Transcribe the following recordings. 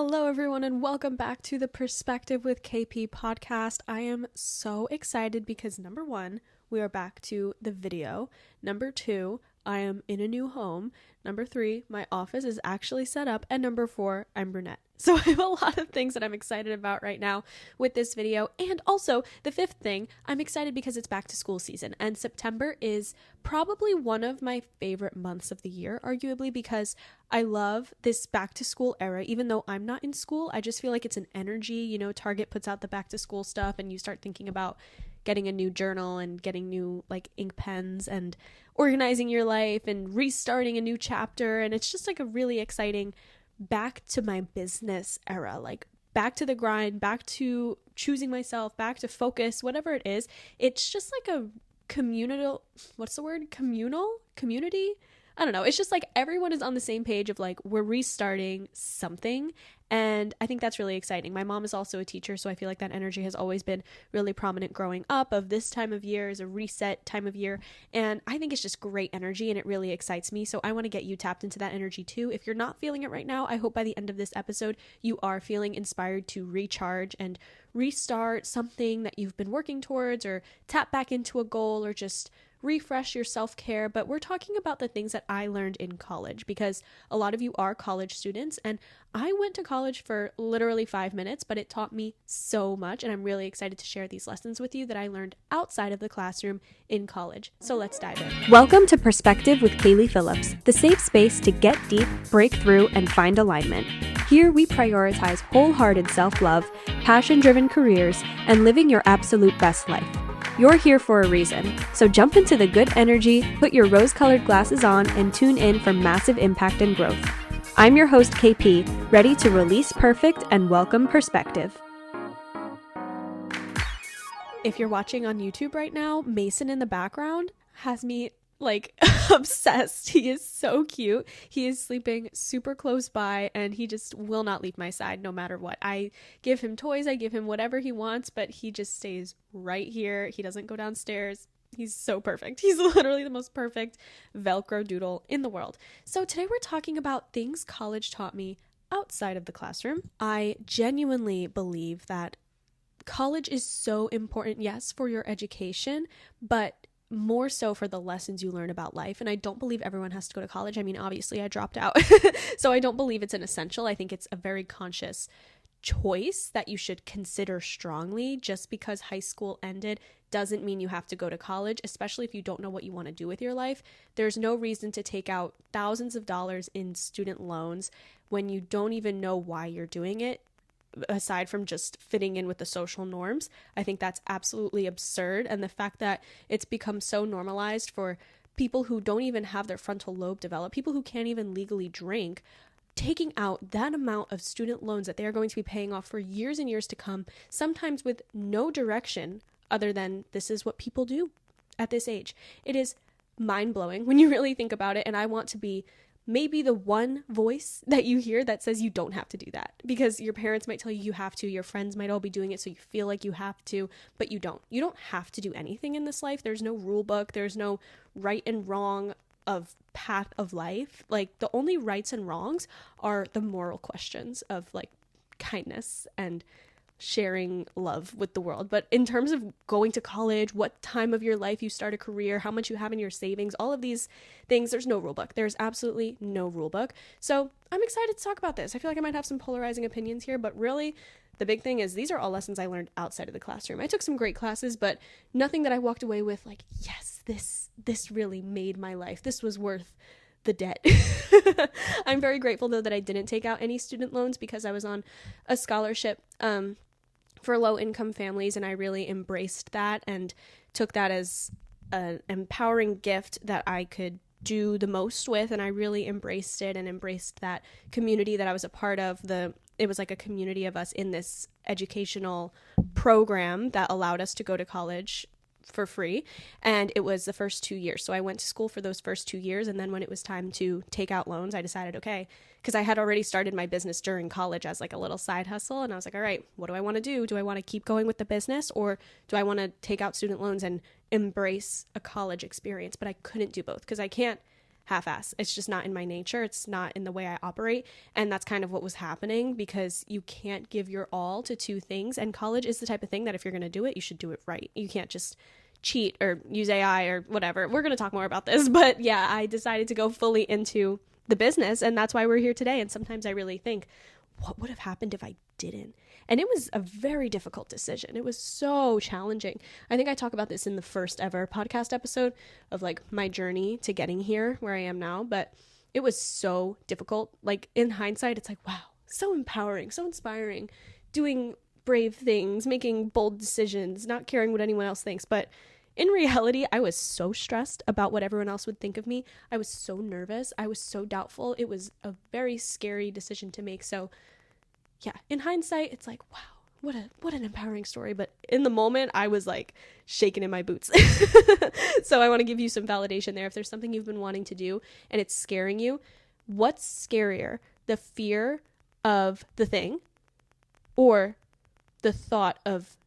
Hello, everyone, and welcome back to the Perspective with KP podcast. I am so excited because number one, we are back to the video. Number two, I am in a new home. Number three, my office is actually set up. And number four, I'm brunette. So I have a lot of things that I'm excited about right now with this video. And also, the fifth thing, I'm excited because it's back to school season. And September is probably one of my favorite months of the year, arguably, because I love this back to school era. Even though I'm not in school, I just feel like it's an energy. You know, Target puts out the back to school stuff and you start thinking about getting a new journal and getting new like ink pens and organizing your life and restarting a new chapter. And it's just like a really exciting back to my business era, like back to the grind, back to choosing myself, back to focus, whatever it is. It's just like a community. I don't know. It's just like everyone is on the same page of like, we're restarting something. And I think that's really exciting. My mom is also a teacher, so I feel like that energy has always been really prominent growing up of this time of year is a reset time of year. And I think it's just great energy and it really excites me. So I want to get you tapped into that energy too. If you're not feeling it right now, I hope by the end of this episode, you are feeling inspired to recharge and restart something that you've been working towards or tap back into a goal or just refresh your self-care. But we're talking about the things that I learned in college because a lot of you are college students and I went to college for literally 5 minutes, but it taught me so much and I'm really excited to share these lessons with you that I learned outside of the classroom in college. So let's dive in. Welcome to Perspective with Kaylee Phillips, the safe space to get deep, break through, and find alignment. Here we prioritize wholehearted self-love, passion-driven careers, and living your absolute best life. You're here for a reason, so jump into the good energy, put your rose-colored glasses on, and tune in for massive impact and growth. I'm your host, KP, ready to release perfect and welcome perspective. If you're watching on YouTube right now, Mason in the background has me like obsessed. He is so cute. He is sleeping super close by and he just will not leave my side no matter what. I give him toys, I give him whatever he wants, but he just stays right here. He doesn't go downstairs. He's so perfect. He's literally the most perfect Velcro doodle in the world. So today we're talking about things college taught me outside of the classroom. I genuinely believe that college is so important, yes, for your education, but more so for the lessons you learn about life. And I don't believe everyone has to go to college. I mean, obviously I dropped out, so I don't believe it's an essential. I think it's a very conscious choice that you should consider strongly. Just because high school ended doesn't mean you have to go to college, especially if you don't know what you want to do with your life. There's no reason to take out thousands of dollars in student loans when you don't even know why you're doing it. Aside from just fitting in with the social norms, I think that's absolutely absurd. And the fact that it's become so normalized for people who don't even have their frontal lobe developed, people who can't even legally drink, taking out that amount of student loans that they are going to be paying off for years and years to come, sometimes with no direction other than this is what people do at this age. It is mind-blowing when you really think about it. And I want to be maybe the one voice that you hear that says you don't have to do that, because your parents might tell you you have to, your friends might all be doing it, so you feel like you have to, but you don't. You don't have to do anything in this life. There's no rule book. There's no right and wrong of path of life. Like the only rights and wrongs are the moral questions of like kindness and sharing love with the world. But in terms of going to college, what time of your life you start a career, how much you have in your savings, all of these things, there's no rule book. There's absolutely no rule book. So I'm excited to talk about this. I feel like I might have some polarizing opinions here, but really the big thing is these are all lessons I learned outside of the classroom. I took some great classes, but nothing that I walked away with like, yes, this really made my life. This was worth the debt. I'm very grateful though that I didn't take out any student loans because I was on a scholarship for low-income families, and I really embraced that and took that as an empowering gift that I could do the most with, and I really embraced it and embraced that community that I was a part of. It was like a community of us in this educational program that allowed us to go to college for free, and it was the first 2 years. So I went to school for those first 2 years, and then when it was time to take out loans, I decided, okay, because I had already started my business during college as like a little side hustle, and I was like, all right, what do I want to do? Do I want to keep going with the business, or do I want to take out student loans and embrace a college experience? But I couldn't do both because I can't half-ass. It's just not in my nature. It's not in the way I operate. And that's kind of what was happening, because you can't give your all to two things. And college is the type of thing that if you're going to do it, you should do it right. You can't just cheat or use AI or whatever. We're going to talk more about this. But yeah, I decided to go fully into the business, and that's why we're here today. And sometimes I really think, what would have happened if I didn't? And it was a very difficult decision. It was so challenging. I think I talk about this in the first ever podcast episode of like my journey to getting here where I am now, but it was so difficult. Like in hindsight, it's like, wow, so empowering, so inspiring, doing brave things, making bold decisions, not caring what anyone else thinks. But in reality, I was so stressed about what everyone else would think of me. I was so nervous. I was so doubtful. It was a very scary decision to make. So yeah, in hindsight, it's like, wow, what an empowering story. But in the moment, I was like shaking in my boots. So I want to give you some validation there. If there's something you've been wanting to do and it's scaring you, what's scarier? The fear of the thing or the thought of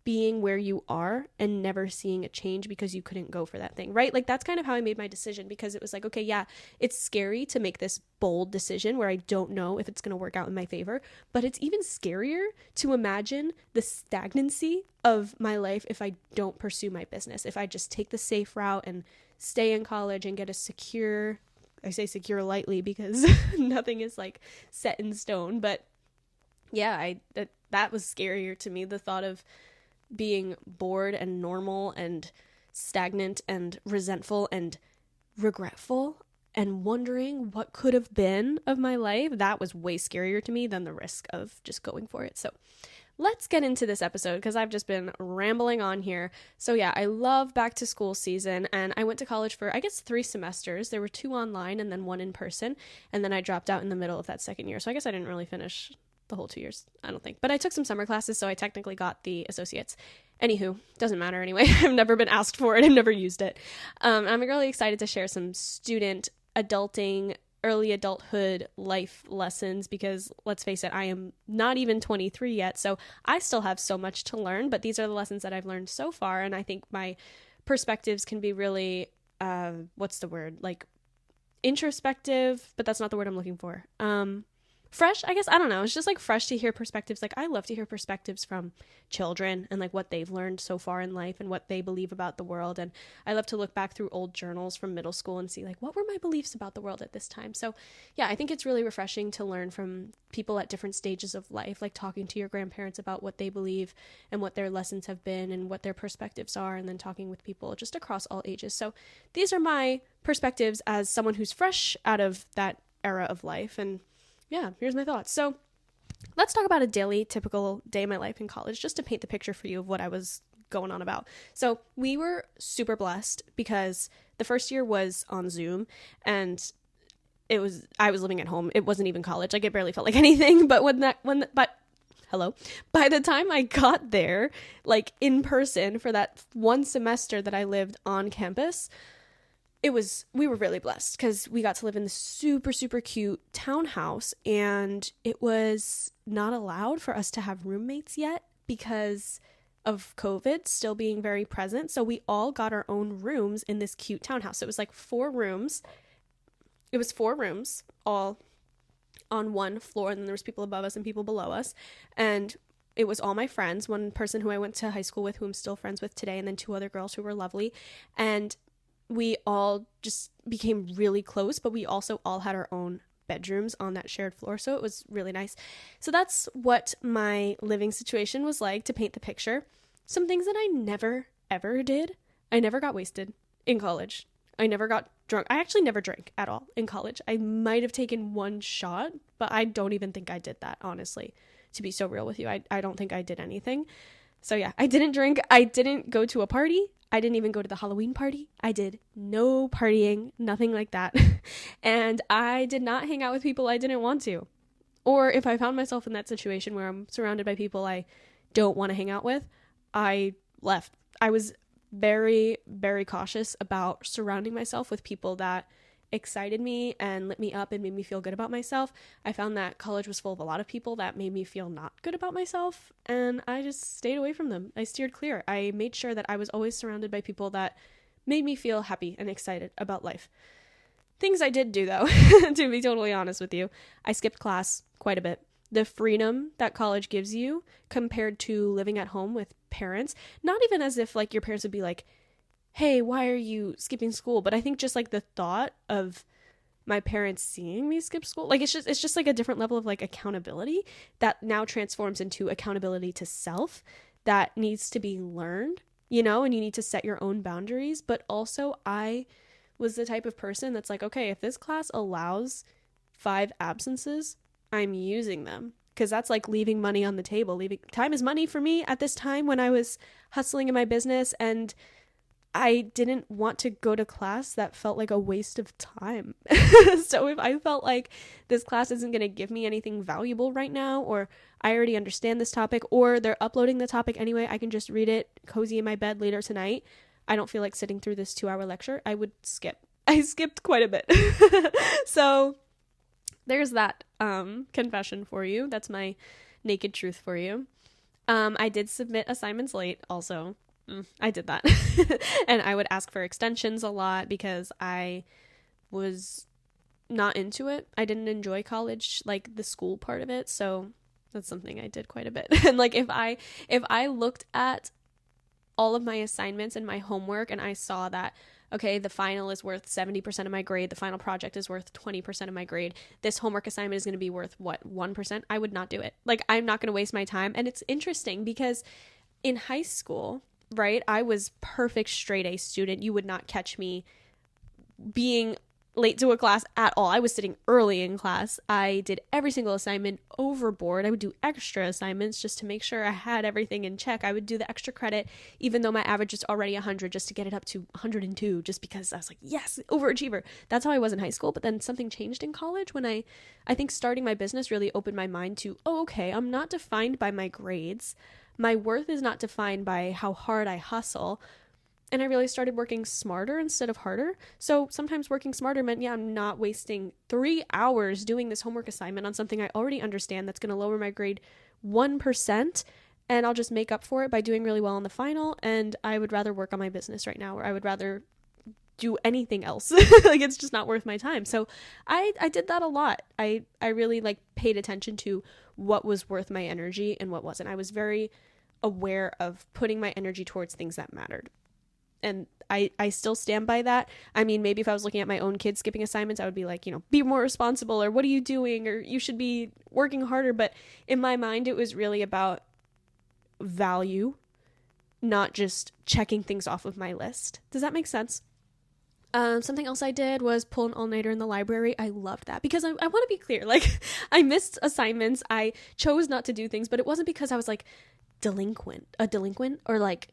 being where you are and never seeing a change because you couldn't go for that thing, right? Like that's kind of how I made my decision, because it was like, okay, yeah, it's scary to make this bold decision where I don't know if it's going to work out in my favor, but it's even scarier to imagine the stagnancy of my life if I don't pursue my business, if I just take the safe route and stay in college and get a secure, I say secure lightly because nothing is like set in stone, but yeah, that was scarier to me, the thought of being bored and normal and stagnant and resentful and regretful and wondering what could have been of my life. That was way scarier to me than the risk of just going for it. So let's get into this episode, because I've just been rambling on here. So yeah, I love back to school season, and I went to college for, I guess, 3 semesters. There were 2 online and then 1 in person, and then I dropped out in the middle of that second year. So I guess I didn't really finish the whole 2 years, I don't think. But I took some summer classes, so I technically got the associates. Anywho, doesn't matter anyway. I've never been asked for it. I've never used it. I'm really excited to share some student adulting, early adulthood life lessons, because let's face it, I am not even 23 yet, so I still have so much to learn, but these are the lessons that I've learned so far, and I think my perspectives can be really, what's the word? Like introspective, but that's not the word I'm looking for. Fresh, I guess. I don't know. It's just like fresh to hear perspectives. Like I love to hear perspectives from children and like what they've learned so far in life and what they believe about the world. And I love to look back through old journals from middle school and see like, what were my beliefs about the world at this time? So yeah, I think it's really refreshing to learn from people at different stages of life, like talking to your grandparents about what they believe and what their lessons have been and what their perspectives are, and then talking with people just across all ages. So these are my perspectives as someone who's fresh out of that era of life. And yeah, here's my thoughts. So let's talk about a daily, typical day of my life in college, just to paint the picture for you of what I was going on about. So we were super blessed because the first year was on Zoom, and I was living at home. It wasn't even college. Like it barely felt like anything. But by the time I got there, like in person for that 1 semester that I lived on campus, we were really blessed because we got to live in this super, super cute townhouse, and it was not allowed for us to have roommates yet because of COVID still being very present. So we all got our own rooms in this cute townhouse. It was like 4 rooms. It was 4 rooms all on one floor, and then there was people above us and people below us. And it was all my friends, one person who I went to high school with, who I'm still friends with today, and then 2 other girls who were lovely. And we all just became really close, but we also all had our own bedrooms on that shared floor. So it was really nice. So that's what my living situation was like, to paint the picture. Some things that I never, ever did. I never got wasted in college. I never got drunk. I actually never drank at all in college. I might have taken 1 shot, but I don't even think I did that, honestly, to be so real with you. I don't think I did anything. So yeah, I didn't drink. I didn't go to a party. I didn't even go to the Halloween party. I did no partying, nothing like that. And I did not hang out with people I didn't want to. Or if I found myself in that situation where I'm surrounded by people I don't want to hang out with, I left. I was very, very cautious about surrounding myself with people that excited me and lit me up and made me feel good about myself. I found that college was full of a lot of people that made me feel not good about myself, and I just stayed away from them. I steered clear. I made sure that I was always surrounded by people that made me feel happy and excited about life. Things I did do though, to be totally honest with you, I skipped class quite a bit. The freedom that college gives you compared to living at home with parents, not even as if like your parents would be like, hey, why are you skipping school? But I think just like the thought of my parents seeing me skip school, like it's just like a different level of like accountability that now transforms into accountability to self that needs to be learned, you know, and you need to set your own boundaries. But also I was the type of person that's like, okay, if this class allows 5 absences, I'm using them, because that's like leaving money on the table. Leaving time is money for me at this time when I was hustling in my business, and I didn't want to go to class that felt like a waste of time. So if I felt like this class isn't going to give me anything valuable right now, or I already understand this topic, or they're uploading the topic anyway, I can just read it cozy in my bed later tonight, I don't feel like sitting through this 2-hour lecture, I would skip. I skipped quite a bit. So there's that confession for you. That's my naked truth for you. I did submit assignments late also. I did that. And I would ask for extensions a lot because I was not into it. I didn't enjoy college, like the school part of it. So that's something I did quite a bit. And like if I looked at all of my assignments and my homework and I saw that, okay, the final is worth 70% of my grade, the final project is worth 20% of my grade, this homework assignment is going to be worth what, 1%, I would not do it. Like, I'm not going to waste my time. And it's interesting because in high school, right, I was perfect straight A student. You would not catch me being late to a class at all. I was sitting early in class. I did every single assignment overboard. I would do extra assignments just to make sure I had everything in check. I would do the extra credit even though my average is already 100, just to get it up to 102, just because I was like, yes, overachiever. That's how I was in high school. But then something changed in college when I think starting my business really opened my mind to, oh, okay, I'm not defined by my grades. My worth is not defined by how hard I hustle. And I really started working smarter instead of harder. So sometimes working smarter meant, yeah, I'm not wasting 3 hours doing this homework assignment on something I already understand that's going to lower my grade 1%. And I'll just make up for it by doing really well on the final. And I would rather work on my business right now, or I would rather do anything else. Like, it's just not worth my time. So I did that a lot. I really like paid attention to what was worth my energy and what wasn't. I was very aware of putting my energy towards things that mattered. And I still stand by that. I mean, maybe if I was looking at my own kids skipping assignments, I would be like, you know, be more responsible, or what are you doing, or you should be working harder. But in my mind, it was really about value, not just checking things off of my list. Does that make sense? Something else I did was pull an all-nighter in the library. I loved that because I want to be clear. Like, I missed assignments. I chose not to do things, but it wasn't because I was like delinquent or like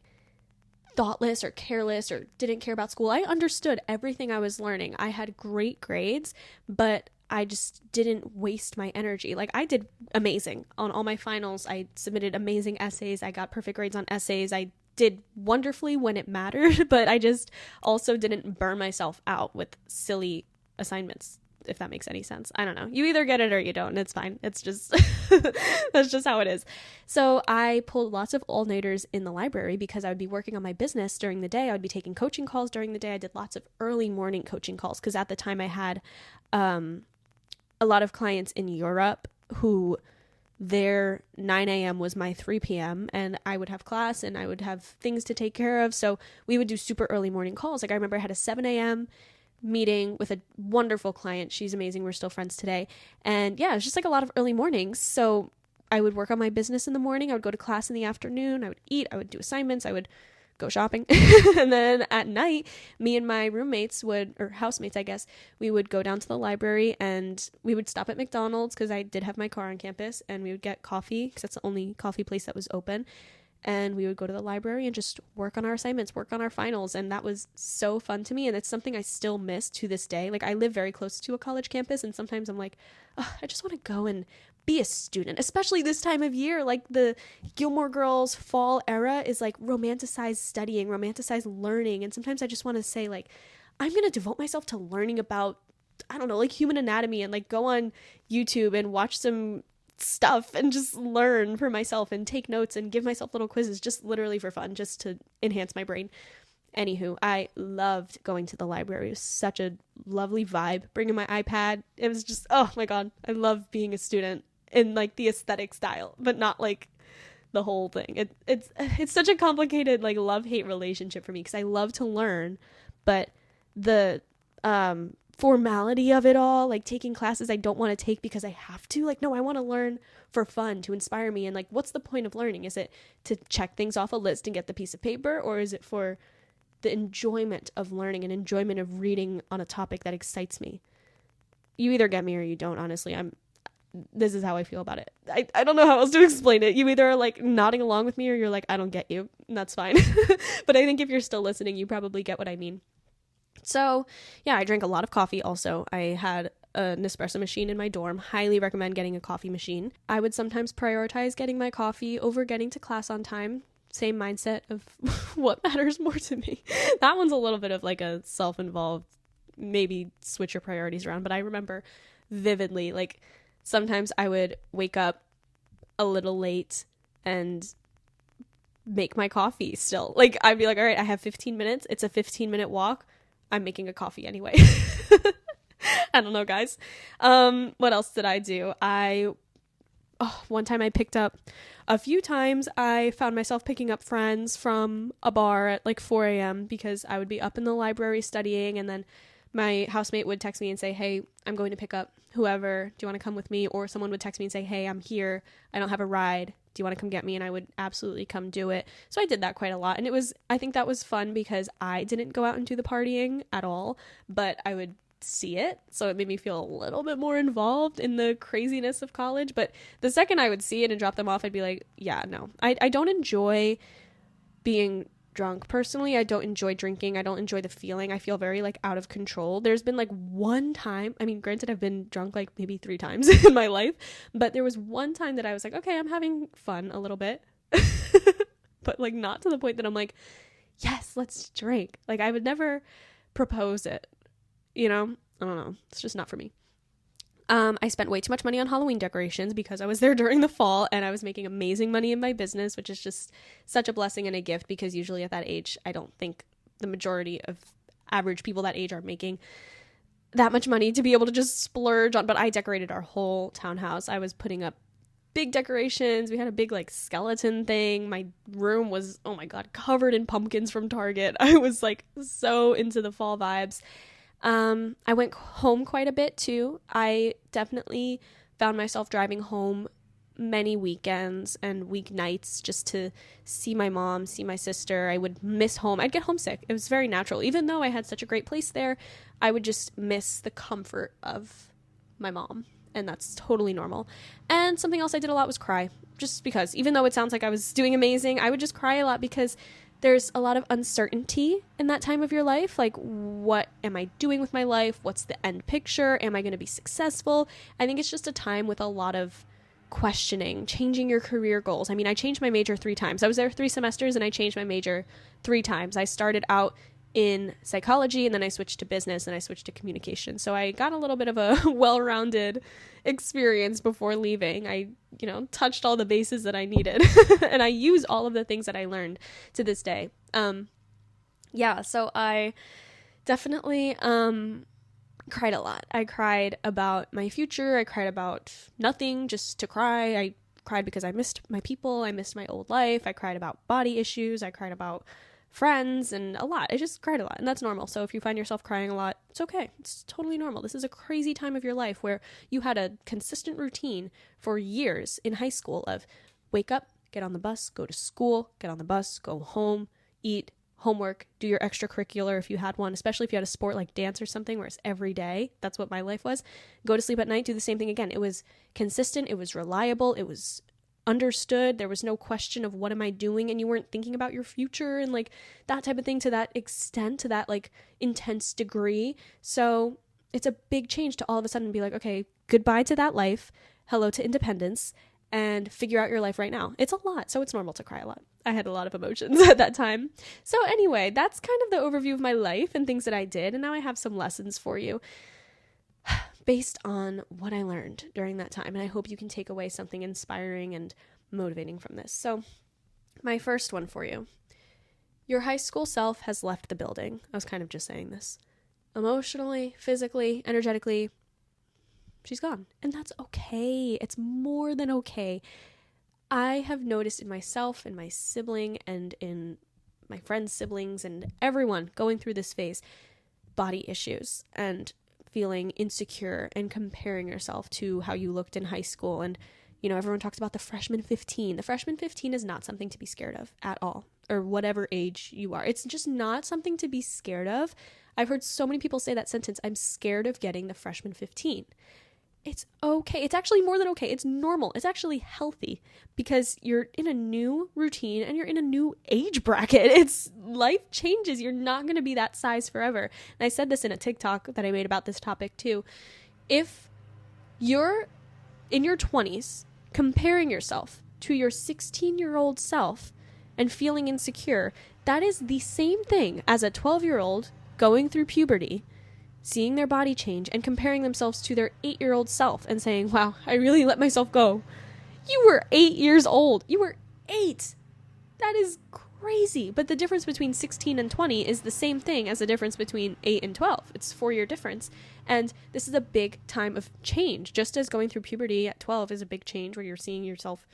thoughtless or careless or didn't care about school. I understood everything I was learning. I had great grades, but I just didn't waste my energy. Like, I did amazing on all my finals. I submitted amazing essays. I got perfect grades on essays. I did wonderfully when it mattered, but I just also didn't burn myself out with silly assignments, if that makes any sense. I don't know. You either get it or you don't, and it's fine. It's just, that's just how it is. So I pulled lots of all-nighters in the library because I would be working on my business during the day. I would be taking coaching calls during the day. I did lots of early morning coaching calls because at the time I had a lot of clients in Europe who their 9 a.m. was my 3 p.m. and I would have class and I would have things to take care of. So we would do super early morning calls. Like, I remember I had a 7 a.m. meeting with a wonderful client. She's amazing. We're still friends today. And yeah, it was just like a lot of early mornings. So I would work on my business in the morning. I would go to class in the afternoon. I would eat. I would do assignments. I would go shopping. And then at night, me and my roommates or housemates, I guess, we would go down to the library and we would stop at McDonald's because I did have my car on campus, and we would get coffee because that's the only coffee place that was open. And we would go to the library and just work on our assignments, work on our finals. And that was so fun to me. And it's something I still miss to this day. Like, I live very close to a college campus, and sometimes I'm like, oh, I just want to go and be a student, especially this time of year. Like, the Gilmore Girls fall era is like romanticized studying, romanticized learning. And sometimes I just want to say, like, I'm going to devote myself to learning about, I don't know, like human anatomy, and like go on YouTube and watch some stuff and just learn for myself and take notes and give myself little quizzes, just literally for fun, just to enhance my brain. Anywho, I loved going to the library. It was such a lovely vibe. Bringing my iPad. It was just, oh my God. I love being a student in like the aesthetic style, but not like the whole thing. It's such a complicated like love-hate relationship for me because I love to learn, but the formality of it all, like taking classes I don't want to take because I have to, like, no, I want to learn for fun, to inspire me. And like, what's the point of learning? Is it to check things off a list and get the piece of paper, or is it for the enjoyment of learning and enjoyment of reading on a topic that excites me? You either get me or you don't. Honestly, this is how I feel about it. I don't know how else to explain it. You either are like nodding along with me or you're like, I don't get you, and that's fine. But I think if you're still listening, you probably get what I mean. So yeah, I drank a lot of coffee. Also, I had an espresso machine in my dorm. Highly recommend getting a coffee machine. I would sometimes prioritize getting my coffee over getting to class on time. Same mindset of what matters more to me. That one's a little bit of like a self-involved, maybe switch your priorities around. But I remember vividly, like, sometimes I would wake up a little late and make my coffee still. Like, I'd be like, all right, I have 15 minutes. It's a 15-minute walk. I'm making a coffee anyway. I don't know, guys. What else did I do? One time I picked up, a few times I found myself picking up friends from a bar at like 4 a.m. because I would be up in the library studying, and then my housemate would text me and say, hey, I'm going to pick up whoever. Do you want to come with me? Or someone would text me and say, hey, I'm here. I don't have a ride. Do you want to come get me? And I would absolutely come do it. So I did that quite a lot. And I think that was fun because I didn't go out and do the partying at all, but I would see it. So it made me feel a little bit more involved in the craziness of college. But the second I would see it and drop them off, I'd be like, yeah, no, I don't enjoy being drunk. Personally, I don't enjoy drinking. I don't enjoy the feeling. I feel very like out of control. There's been like one time, I mean, granted, I've been drunk like maybe 3 times in my life, but there was one time that I was like, okay, I'm having fun a little bit, but like not to the point that I'm like, yes, let's drink. Like, I would never propose it, you know? I don't know. It's just not for me. I spent way too much money on Halloween decorations because I was there during the fall and I was making amazing money in my business, which is just such a blessing and a gift because usually at that age, I don't think the majority of average people that age are making that much money to be able to just splurge on. But I decorated our whole townhouse. I was putting up big decorations. We had a big like skeleton thing. My room was, oh my God, covered in pumpkins from Target. I was like so into the fall vibes. I went home quite a bit too. I definitely found myself driving home many weekends and weeknights just to see my mom, see my sister. I would miss home. I'd get homesick. It was very natural. Even though I had such a great place there, I would just miss the comfort of my mom. And that's totally normal. And something else I did a lot was cry. Just because, even though it sounds like I was doing amazing, I would just cry a lot because there's a lot of uncertainty in that time of your life. Like, what am I doing with my life? What's the end picture? Am I going to be successful? I think it's just a time with a lot of questioning, changing your career goals. I mean, I changed my major 3 times. I was there 3 semesters and I changed my major 3 times. I started out in psychology and then I switched to business and I switched to communication. So I got a little bit of a well-rounded experience before leaving. I, touched all the bases that I needed and I use all of the things that I learned to this day. So I definitely cried a lot. I cried about my future. I cried about nothing, just to cry. I cried because I missed my people. I missed my old life. I cried about body issues. I cried about friends and a lot. I just cried a lot, and that's normal. So if you find yourself crying a lot, it's okay. It's totally normal. This is a crazy time of your life where you had a consistent routine for years in high school of wake up, get on the bus, go to school, get on the bus, go home, eat, homework, do your extracurricular if you had one, especially if you had a sport like dance or something where it's every day. That's what my life was. Go to sleep at night, do the same thing again. It was consistent. It was reliable. It was understood. There was no question of what am I doing, and you weren't thinking about your future and like that type of thing to that extent, to that like intense degree. So it's a big change to all of a sudden be like, okay, goodbye to that life, hello to independence, and figure out your life right now. It's a lot, so it's normal to cry a lot. I had a lot of emotions at that time. So anyway, that's kind of the overview of my life and things that I did, and now I have some lessons for you based on what I learned during that time. And I hope you can take away something inspiring and motivating from this. So my first one for you, Your high school self has left the building. I was kind of just saying this. Emotionally, physically, energetically, she's gone. And that's okay. It's more than okay. I have noticed in myself, in my sibling, and in my friends' siblings, and everyone going through this phase, body issues and feeling insecure and comparing yourself to how you looked in high school. And, you know, everyone talks about the freshman 15. The freshman 15 is not something to be scared of at all, or whatever age you are. It's just not something to be scared of. I've heard so many people say that sentence, I'm scared of getting the freshman 15. It's okay. It's actually more than okay. It's normal. It's actually healthy because you're in a new routine and you're in a new age bracket. It's life changes. You're not going to be that size forever. And I said this in a TikTok that I made about this topic too. If you're in your 20s comparing yourself to your 16-year-old self and feeling insecure, that is the same thing as a 12-year-old going through puberty, seeing their body change and comparing themselves to their 8-year-old self and saying, wow, I really let myself go. You were 8 years old. You were 8. That is crazy. But the difference between 16 and 20 is the same thing as the difference between 8 and 12. It's a 4-year difference. And this is a big time of change. Just as going through puberty at 12 is a big change where you're seeing yourself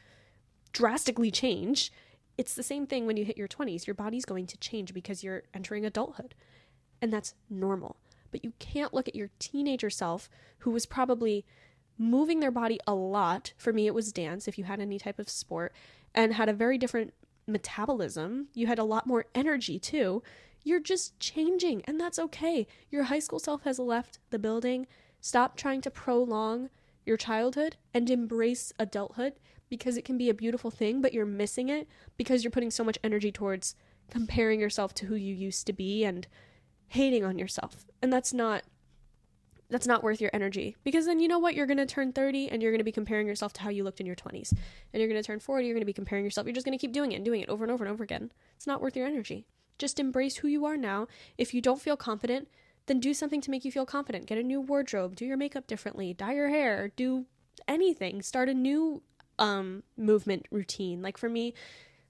drastically change, it's the same thing when you hit your 20s. Your body's going to change because you're entering adulthood. And that's normal. But you can't look at your teenager self who was probably moving their body a lot. For me, it was dance, if you had any type of sport, and had a very different metabolism. You had a lot more energy too. You're just changing, and that's okay. Your high school self has left the building. Stop trying to prolong your childhood and embrace adulthood, because it can be a beautiful thing, but you're missing it because you're putting so much energy towards comparing yourself to who you used to be and hating on yourself. And that's not worth your energy, because then you know what, you're going to turn 30 and you're going to be comparing yourself to how you looked in your 20s, and you're going to turn 40, you're going to be comparing yourself, you're just going to keep doing it over and over and over again. It's not worth your energy. Just embrace who you are now. If you don't feel confident, then do something to make you feel confident. Get a new wardrobe, do your makeup differently, dye your hair, do anything, start a new movement routine. Like for me,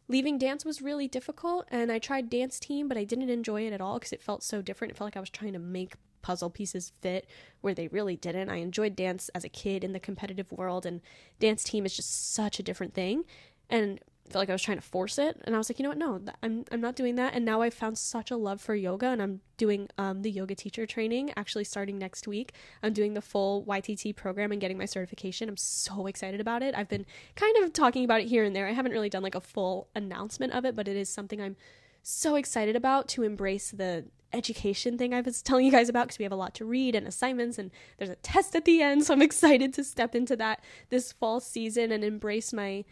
leaving dance was really difficult, and I tried dance team, but I didn't enjoy it at all because it felt so different. It felt like I was trying to make puzzle pieces fit where they really didn't. I enjoyed dance as a kid in the competitive world, and dance team is just such a different thing, and I felt like I was trying to force it. And I was like, you know what, no, I'm not doing that. And now I've found such a love for yoga, and I'm doing the yoga teacher training actually starting next week. I'm doing the full YTT program and getting my certification. I'm so excited about it. I've been kind of talking about it here and there. I haven't really done like a full announcement of it, but it is something I'm so excited about, to embrace the education thing I was telling you guys about, because we have a lot to read and assignments, and there's a test at the end. So I'm excited to step into that this fall season and embrace my,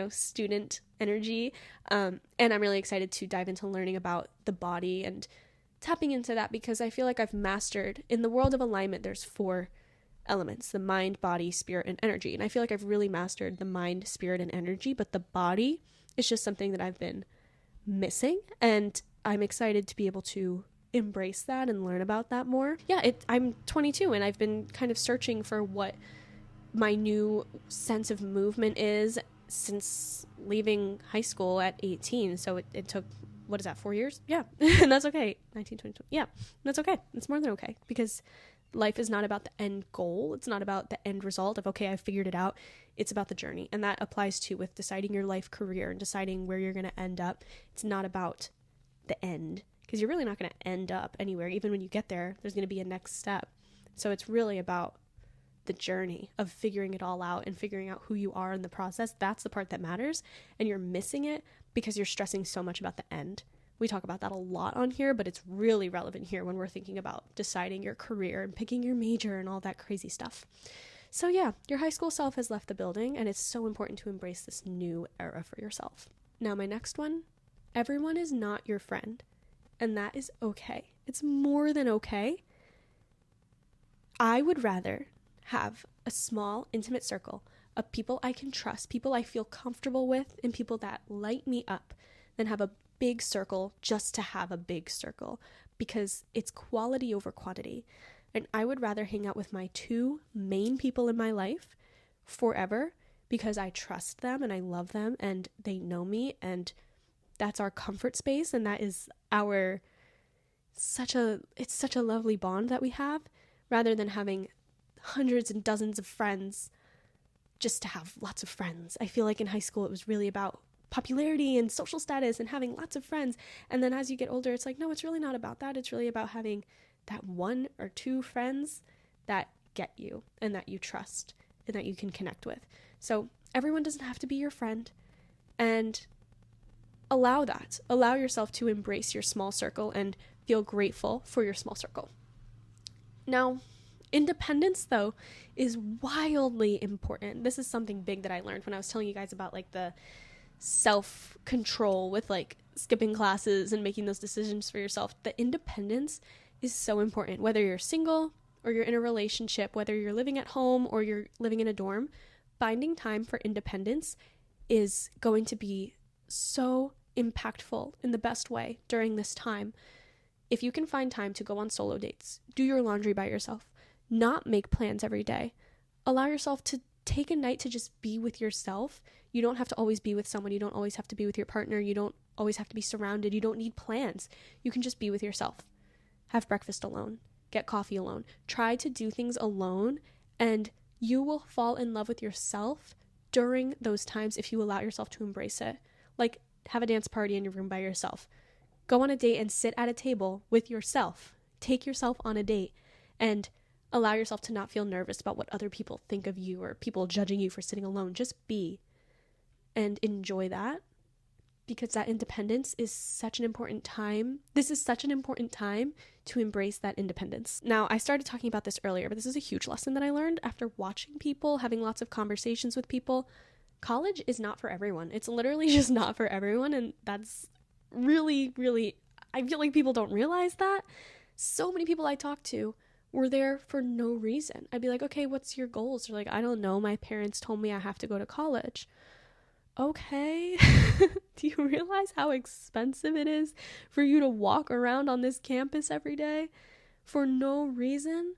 student energy. And I'm really excited to dive into learning about the body and tapping into that, because I feel like I've mastered, in the world of alignment, there's 4 elements: the mind, body, spirit, and energy. And I feel like I've really mastered the mind, spirit, and energy, but the body is just something that I've been missing. And I'm excited to be able to embrace that and learn about that more. Yeah, I'm 22 and I've been kind of searching for what my new sense of movement is since leaving high school at 18. So it took, 4 years? Yeah. And that's okay. 19, 20, 20. Yeah, that's okay. It's more than okay, because life is not about the end goal. It's not about the end result of, okay, I figured it out. It's about the journey. And that applies to with deciding your life career and deciding where you're going to end up. It's not about the end, because you're really not going to end up anywhere. Even when you get there, there's going to be a next step. So it's really about the journey of figuring it all out and figuring out who you are in the process. That's the part that matters. And you're missing it because you're stressing so much about the end. We talk about that a lot on here, but it's really relevant here when we're thinking about deciding your career and picking your major and all that crazy stuff. So yeah, your high school self has left the building, and it's so important to embrace this new era for yourself. Now, my next one, everyone is not your friend, and that is okay. It's more than okay. I would rather have a small, intimate circle of people I can trust, people I feel comfortable with, and people that light me up, than have a big circle just to have a big circle, because it's quality over quantity. And I would rather hang out with my 2 main people in my life forever, because I trust them and I love them and they know me, and that's our comfort space, and that is it's such a lovely bond that we have, rather than having hundreds and dozens of friends just to have lots of friends. I feel like in high school it was really about popularity and social status and having lots of friends. And then as you get older, it's like, no, it's really not about that. It's really about having that one or two friends that get you and that you trust and that you can connect with. So everyone doesn't have to be your friend, and allow yourself to embrace your small circle and feel grateful for your small circle. Now, independence, though, is wildly important. This is something big that I learned when I was telling you guys about like the self-control with like skipping classes and making those decisions for yourself. The independence is so important, whether you're single or you're in a relationship, whether you're living at home or you're living in a dorm. Finding time for independence is going to be so impactful in the best way during this time. If you can find time to go on solo dates, do your laundry by yourself, not make plans every day, allow yourself to take a night to just be with yourself. You don't have to always be with someone. You don't always have to be with your partner. You don't always have to be surrounded. You don't need plans. You can just be with yourself. Have breakfast alone. Get coffee alone. Try to do things alone, and you will fall in love with yourself during those times if you allow yourself to embrace it. Like, have a dance party in your room by yourself. Go on a date and sit at a table with yourself. Take yourself on a date and allow yourself to not feel nervous about what other people think of you or people judging you for sitting alone. Just be and enjoy that, because that independence is such an important time. This is such an important time to embrace that independence. Now, I started talking about this earlier, but this is a huge lesson that I learned after watching people, having lots of conversations with people. College is not for everyone. It's literally just not for everyone, and that's really, really, I feel like people don't realize that. So many people I talk to were there for no reason. I'd be like, okay, what's your goals? They're like, I don't know. My parents told me I have to go to college. Okay. Do you realize how expensive it is for you to walk around on this campus every day for no reason?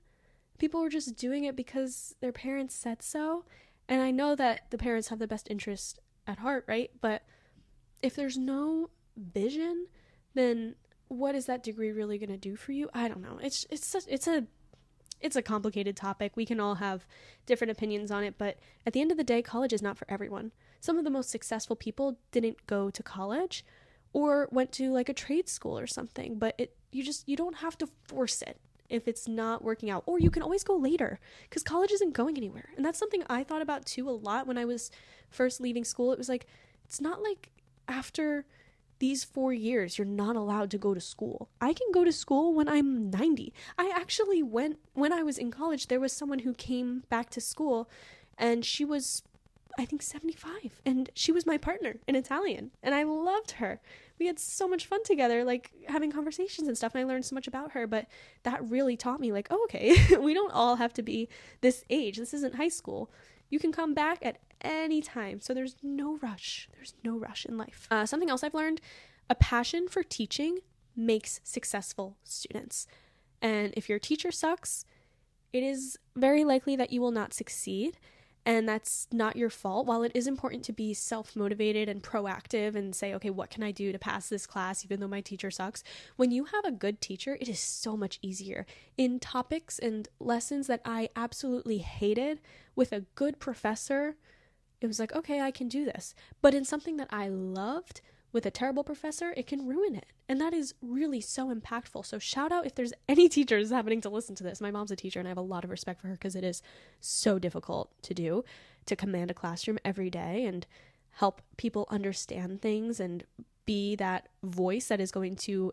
People were just doing it because their parents said so. And I know that the parents have the best interest at heart, right? But if there's no vision, then what is that degree really going to do for you? I don't know. It's a complicated topic. We can all have different opinions on it, but at the end of the day, college is not for everyone. Some of the most successful people didn't go to college or went to like a trade school or something, but you don't have to force it if it's not working out. Or you can always go later, because college isn't going anywhere. And that's something I thought about too a lot when I was first leaving school. It was like, it's not like after these 4 years, you're not allowed to go to school. I can go to school when I'm 90. I actually when I was in college, there was someone who came back to school, and she was, I think, 75, and she was my partner in Italian, and I loved her. We had so much fun together, like having conversations and stuff, and I learned so much about her. But that really taught me, like, oh, okay, we don't all have to be this age. This isn't high school. You can come back at any time. So there's no rush. There's no rush in life. Something else I've learned, a passion for teaching makes successful students. And if your teacher sucks, it is very likely that you will not succeed. And that's not your fault. While it is important to be self-motivated and proactive and say, okay, what can I do to pass this class even though my teacher sucks? When you have a good teacher, it is so much easier. In topics and lessons that I absolutely hated, with a good professor, it was like, okay, I can do this. But in something that I loved, with a terrible professor, it can ruin it. And that is really so impactful. So shout out if there's any teachers happening to listen to this. My mom's a teacher, and I have a lot of respect for her, because it is so difficult to do, to command a classroom every day and help people understand things and be that voice that is going to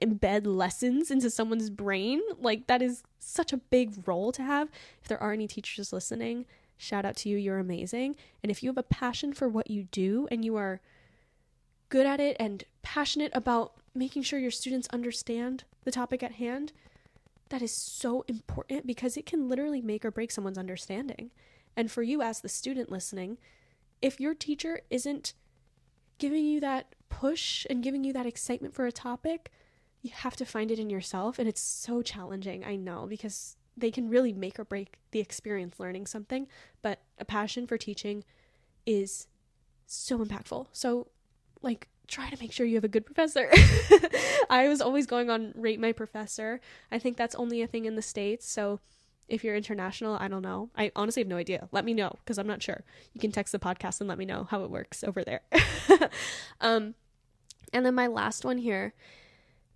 embed lessons into someone's brain. Like, that is such a big role to have. If there are any teachers listening, shout out to you. You're amazing. And if you have a passion for what you do and you are good at it and passionate about making sure your students understand the topic at hand, that is so important, because it can literally make or break someone's understanding. And for you as the student listening, if your teacher isn't giving you that push and giving you that excitement for a topic, you have to find it in yourself. And it's so challenging, I know, because they can really make or break the experience learning something. But a passion for teaching is so impactful. So, like, try to make sure you have a good professor. I was always going on Rate My Professor. I think that's only a thing in the States. So if you're international, I don't know. I honestly have no idea. Let me know, because I'm not sure. You can text the podcast and let me know how it works over there. And then my last one here,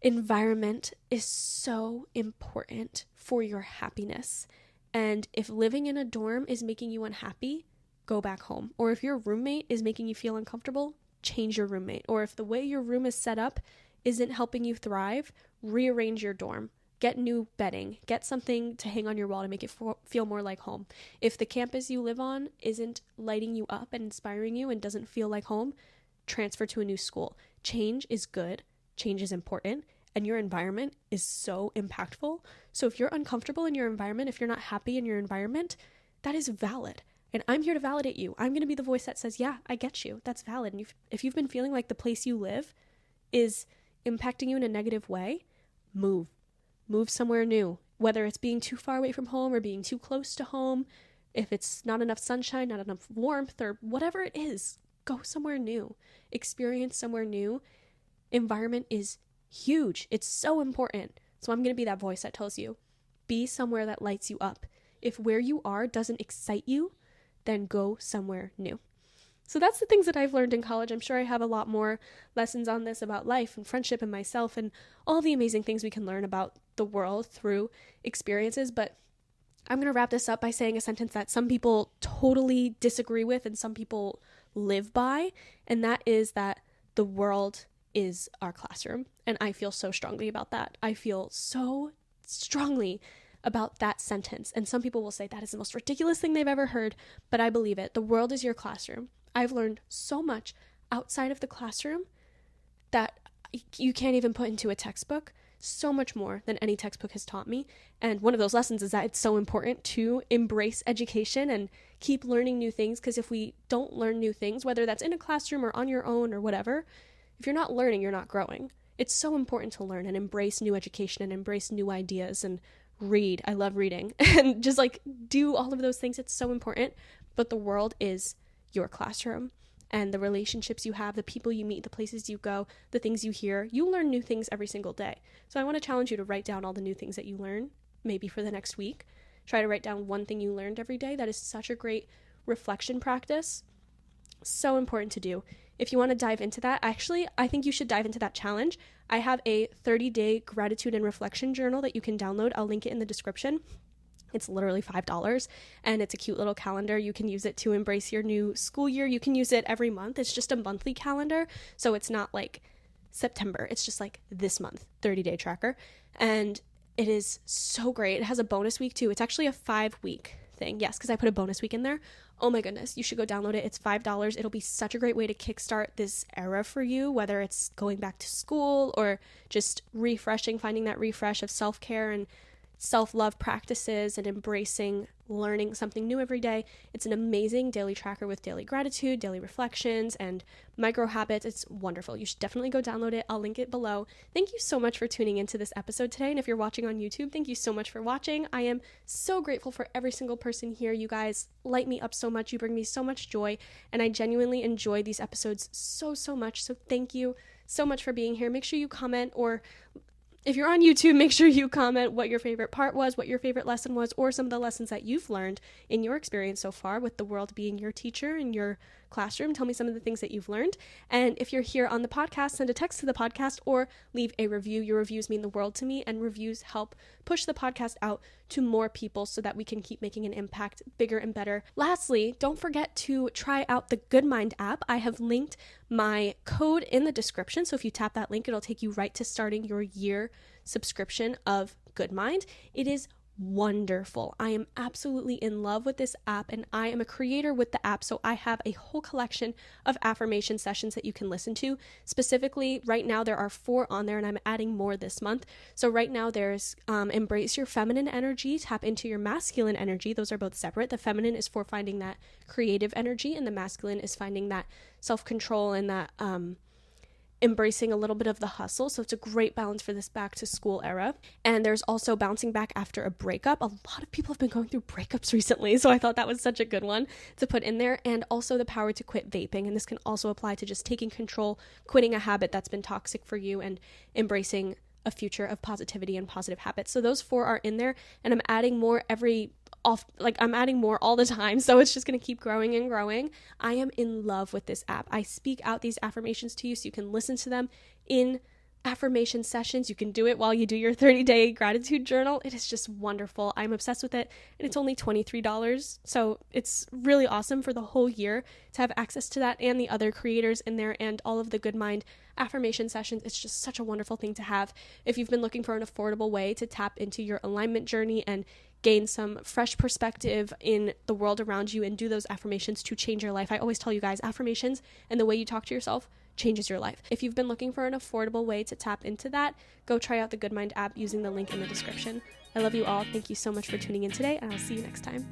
environment is so important for your happiness. And if living in a dorm is making you unhappy, go back home. Or if your roommate is making you feel uncomfortable, change your roommate. Or if the way your room is set up isn't helping you thrive, rearrange your dorm. Get new bedding. Get something to hang on your wall to make it feel more like home. If the campus you live on isn't lighting you up and inspiring you and doesn't feel like home, transfer to a new school. Change is good. Change is important. And your environment is so impactful. So if you're uncomfortable in your environment, if you're not happy in your environment, that is valid. And I'm here to validate you. I'm going to be the voice that says, yeah, I get you. That's valid. And if you've been feeling like the place you live is impacting you in a negative way, move. Move somewhere new. Whether it's being too far away from home or being too close to home, if it's not enough sunshine, not enough warmth, or whatever it is, go somewhere new. Experience somewhere new. Environment is huge. It's so important. So I'm going to be that voice that tells you, be somewhere that lights you up. If where you are doesn't excite you, then go somewhere new. So that's the things that I've learned in college. I'm sure I have a lot more lessons on this about life and friendship and myself and all the amazing things we can learn about the world through experiences. But I'm going to wrap this up by saying a sentence that some people totally disagree with and some people live by. And that is that the world is our classroom. And I feel so strongly about that. I feel so strongly about that sentence. And some people will say that is the most ridiculous thing they've ever heard, but I believe it. The world is your classroom. I've learned so much outside of the classroom that you can't even put into a textbook, so much more than any textbook has taught me. And one of those lessons is that it's so important to embrace education and keep learning new things, because if we don't learn new things, whether that's in a classroom or on your own or whatever, if you're not learning, you're not growing. It's so important to learn and embrace new education and embrace new ideas and read. I love reading and just like do all of those things. It's so important. But the world is your classroom, and the relationships you have, the people you meet, the places you go, the things you hear, you learn new things every single day. So I want to challenge you to write down all the new things that you learn, maybe for the next week. Try to write down one thing you learned every day. That is such a great reflection practice. So important to do. If you want to dive into that, actually, I think you should dive into that challenge. I have a 30-day gratitude and reflection journal that you can download. I'll link it in the description. It's literally $5, and it's a cute little calendar. You can use it to embrace your new school year. You can use it every month. It's just a monthly calendar, so it's not like September. It's just like this month, 30-day tracker, and it is so great. It has a bonus week too. It's actually a 5-week thing. Yes, because I put a bonus week in there. Oh my goodness, you should go download it. It's $5. It'll be such a great way to kickstart this era for you, whether it's going back to school or just refreshing, finding that refresh of self-care and self-love practices and embracing learning something new every day. It's an amazing daily tracker with daily gratitude, daily reflections, and micro habits. It's wonderful. You should definitely go download it. I'll link it below. Thank you so much for tuning into this episode today. And if you're watching on YouTube, thank you so much for watching. I am so grateful for every single person here. You guys light me up so much. You bring me so much joy, and I genuinely enjoy these episodes so much. So thank you so much for being here. Make sure you comment, or if you're on YouTube, make sure you comment what your favorite part was, what your favorite lesson was, or some of the lessons that you've learned in your experience so far with the world being your teacher in your classroom. Tell me some of the things that you've learned. And if you're here on the podcast, send a text to the podcast or leave a review. Your reviews mean the world to me, and reviews help push the podcast out to more people so that we can keep making an impact bigger and better. Lastly, don't forget to try out the Good Mind app. I have linked my code in the description. So if you tap that link, it'll take you right to starting your year subscription of Good Mind. It is wonderful. I am absolutely in love with this app, and I am a creator with the app, so I have a whole collection of affirmation sessions that you can listen to. Specifically, right now there are 4 on there, and I'm adding more this month. So right now there's embrace your feminine energy, tap into your masculine energy. Those are both separate. The feminine is for finding that creative energy, and the masculine is finding that self-control and that embracing a little bit of the hustle. So it's a great balance for this back to school era. And there's also bouncing back after a breakup. A lot of people have been going through breakups recently, so I thought that was such a good one to put in there. And also the power to quit vaping. And this can also apply to just taking control, quitting a habit that's been toxic for you, and embracing a future of positivity and positive habits. So those 4 are in there, and I'm adding more I'm adding more all the time, so it's just going to keep growing and growing. I am in love with this app. I speak out these affirmations to you so you can listen to them in affirmation sessions. You can do it while you do your 30-day gratitude journal. It is just wonderful. I'm obsessed with it, and it's only $23, so it's really awesome for the whole year to have access to that and the other creators in there and all of the Good Mind affirmation sessions. It's just such a wonderful thing to have if you've been looking for an affordable way to tap into your alignment journey and gain some fresh perspective in the world around you and do those affirmations to change your life. I always tell you guys, affirmations and the way you talk to yourself changes your life. If you've been looking for an affordable way to tap into that, go try out the Good Mind app using the link in the description. I love you all. Thank you so much for tuning in today, and I'll see you next time.